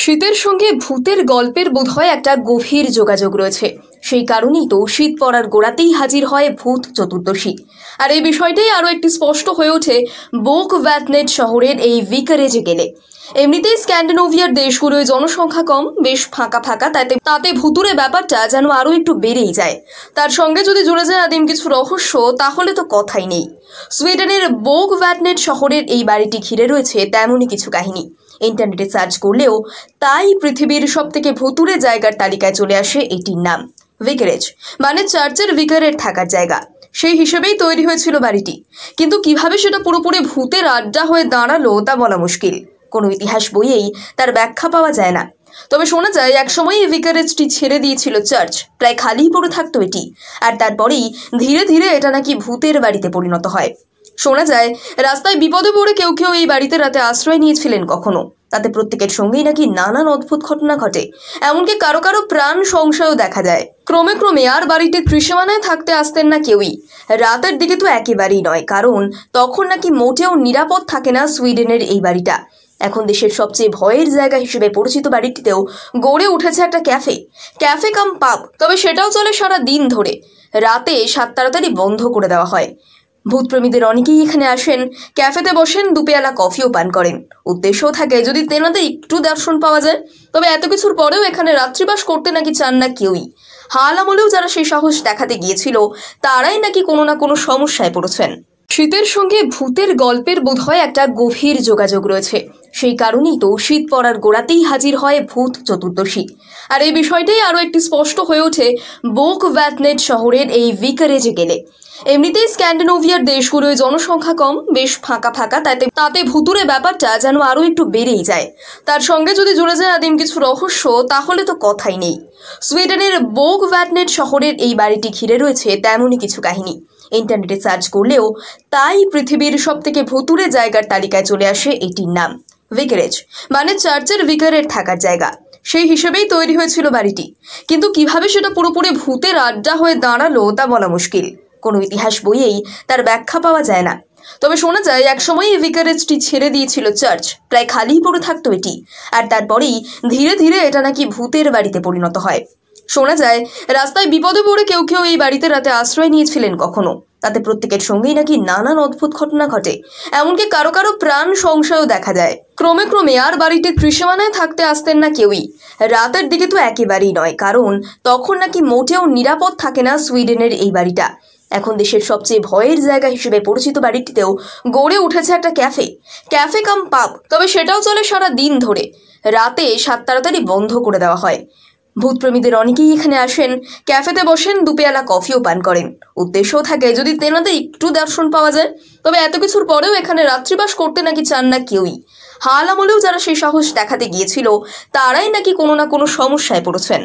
শীতের সঙ্গে ভূতের গল্পের বোধহয় একটা গভীর যোগাযোগ রয়েছে। সেই কারণেই তো শীত পড়ার গোড়াতেই হাজির হয় ভূত চতুর্দশী। আর এই বিষয়টাই আরও একটি স্পষ্ট হয়ে ওঠে বোক ভ্যাটনেট শহরের এই ভিকারেজে গেলে। এমনিতেই স্ক্যান্ডিনেভিয়ার দেশগুলোয় জনসংখ্যা কম, বেশ ফাঁকা ফাঁকা, তাতে ভুতুরে ব্যাপারটা যেন আরও একটু বেড়েই যায়। তার সঙ্গে যদি জুড়ে যায় আদিম কিছু রহস্য, তাহলে তো কথাই নেই। সুইডেনের বোক ভ্যাটনেট শহরের এই বাড়িটি ঘিরে রয়েছে তেমনই কিছু কাহিনী। ইন্টারনেটে সার্চ করলেও তাই পৃথিবীর সবথেকে ভুতুরে জায়গার তালিকায় চলে আসে এটির নাম। ভিকারেজ মানে চার্চের ভিকারের থাকার জায়গা। সেই হিসেবেই তৈরি হয়েছিল বাড়িটি, কিন্তু কিভাবে সেটা পুরোপুরি ভূতের আড্ডা হয়ে দাঁড়ালো তা বলা মুশকিল। কোনো ইতিহাস বইয়েই তার ব্যাখ্যা পাওয়া যায় না। তবে শোনা যায় একসময় এই ভিকারেজটি ছেড়ে দিয়েছিল চার্চ, প্রায় খালিই পড়ে থাকতো এটি, আর তারপরেই ধীরে ধীরে এটা নাকি ভূতের বাড়িতে পরিণত হয়। শোনা যায় রাস্তায় বিপদে পড়ে কেউ কেউ এই বাড়িতে রাতে আশ্রয় নিয়েছিলেন কখনো। তাতে প্রত্যেকের সঙ্গেই নাকি নানান অদ্ভুত ঘটনা ঘটে, এমনকি কারো কারো প্রাণ সংশয়ও দেখা যায়। ক্রমে ক্রমে আর বাড়িতে ত্রিসীমানায় থাকতে আসতেন না কেউই। রাতের দিকে তো একেবারেই নয়, কারণ তখন নাকি মোটেও নিরাপদ থাকে না সুইডেনের এই বাড়িটা। এখন দেশের সবচেয়ে ভয়ের জায়গা হিসেবে পরিচিত বাড়িটিতেও গড়ে উঠেছে একটা ক্যাফে কাম পাব। তবে সেটাও চলে সারা দিন ধরে। রাতে 7 তাড়াতাড়ি বন্ধ করে দেওয়া হয়। ভূতপ্রেমীদের অনেকেই এখানে আসেন, ক্যাফেতে বসেন, দুপেয়ালা কফিও পান করেন। উদ্দেশ্যও থাকে যদি তেনাদের একটু দর্শন পাওয়া যায়। তবে এত কিছুর পরেও এখানে রাত্রিবাস করতে নাকি চান না কেউই। হাল আমলেও যারা সেই সাহস দেখাতে গিয়েছিল, তারাই নাকি কোনো না কোনো সমস্যায় পড়েছেন। শীতের সঙ্গে ভূতের গল্পের বোধহয় একটা গভীর যোগাযোগ রয়েছে। সেই কারণেই তো শীত পড়ার গোড়াতেই হাজির হয় ভূত চতুর্দশী। আর এই বিষয়টাই আরও একটি স্পষ্ট হয়ে ওঠে বোক ভ্যাটনেট শহরের এই ভিকারেজে গেলে। এমনিতেই স্ক্যান্ডিনেভিয়ার দেশগুলোয় জনসংখ্যা কম, বেশ ফাঁকা ফাঁকা, তাতে ভুতুরে ব্যাপারটা যেন আরও একটু বেড়েই যায়। তার সঙ্গে যদি জুড়ে যায় আদিম কিছু রহস্য, তাহলে তো কথাই নেই। সুইডেনের বোক ভ্যাটনেট শহরের এই বাড়িটি ঘিরে রয়েছে তেমনই কিছু কাহিনী। ইন্টারনেটে সার্চ করলেও তাই পৃথিবীর সবথেকে ভুতুরে জায়গার তালিকায় চলে আসে এটির নাম। ভিকারেজ মানে চার্চের ভিকারের থাকার জায়গা। সেই হিসেবেই তৈরি হয়েছিল বাড়িটি, কিন্তু কিভাবে সেটা পুরোপুরি ভূতের আড্ডা হয়ে দাঁড়ালো তা বলা মুশকিল। কোনো ইতিহাস বইয়েই তার ব্যাখ্যা পাওয়া যায় না। তবে শোনা যায় একসময় এই ভিকারেজটি ছেড়ে দিয়েছিল চার্চ, প্রায় খালিই পড়ে থাকতো এটি, আর তারপরেই ধীরে ধীরে এটা নাকি ভূতের বাড়িতে পরিণত হয়। শোনা যায় রাস্তায় বিপদে পড়ে কেউ কেউ এই বাড়িতে রাতে আশ্রয় নিয়েছিলেন কখনো। তাতে প্রত্যেকের সঙ্গেই নাকি নানান অদ্ভুত ঘটনা ঘটে, এমনকি কারো কারো প্রাণ সংশয়ও দেখা যায়। ক্রমে ক্রমে আর বাড়িতে ত্রিসীমানায় থাকতে আসতেন না কেউই। রাতের দিকে তো একেবারেই নয়, কারণ তখন নাকি মোটেও নিরাপদ থাকে না সুইডেনের এই বাড়িটা। এখন দেশের সবচেয়ে ভয়ের জায়গা হিসেবে পরিচিত বাড়িটিতেও গড়ে উঠেছে একটা ক্যাফে কাম পাব। তবে সেটাও চলে সারা দিন ধরে। রাতে 7 তাড়াতাড়ি বন্ধ করে দেওয়া হয়। ভূতপ্রেমীদের অনেকেই এখানে আসেন, ক্যাফেতে বসেন, দুপেয়ালা কফিও পান করেন। উদ্দেশ্যও থাকে যদি তেনাদের একটু দর্শন পাওয়া যায়। তবে এত কিছুর পরেও এখানে রাত্রিবাস করতে নাকি চান না কেউই। হাল আমলেও যারা সেই সাহস দেখাতে গিয়েছিল, তারাই নাকি কোনো না কোনো সমস্যায় পড়েছেন।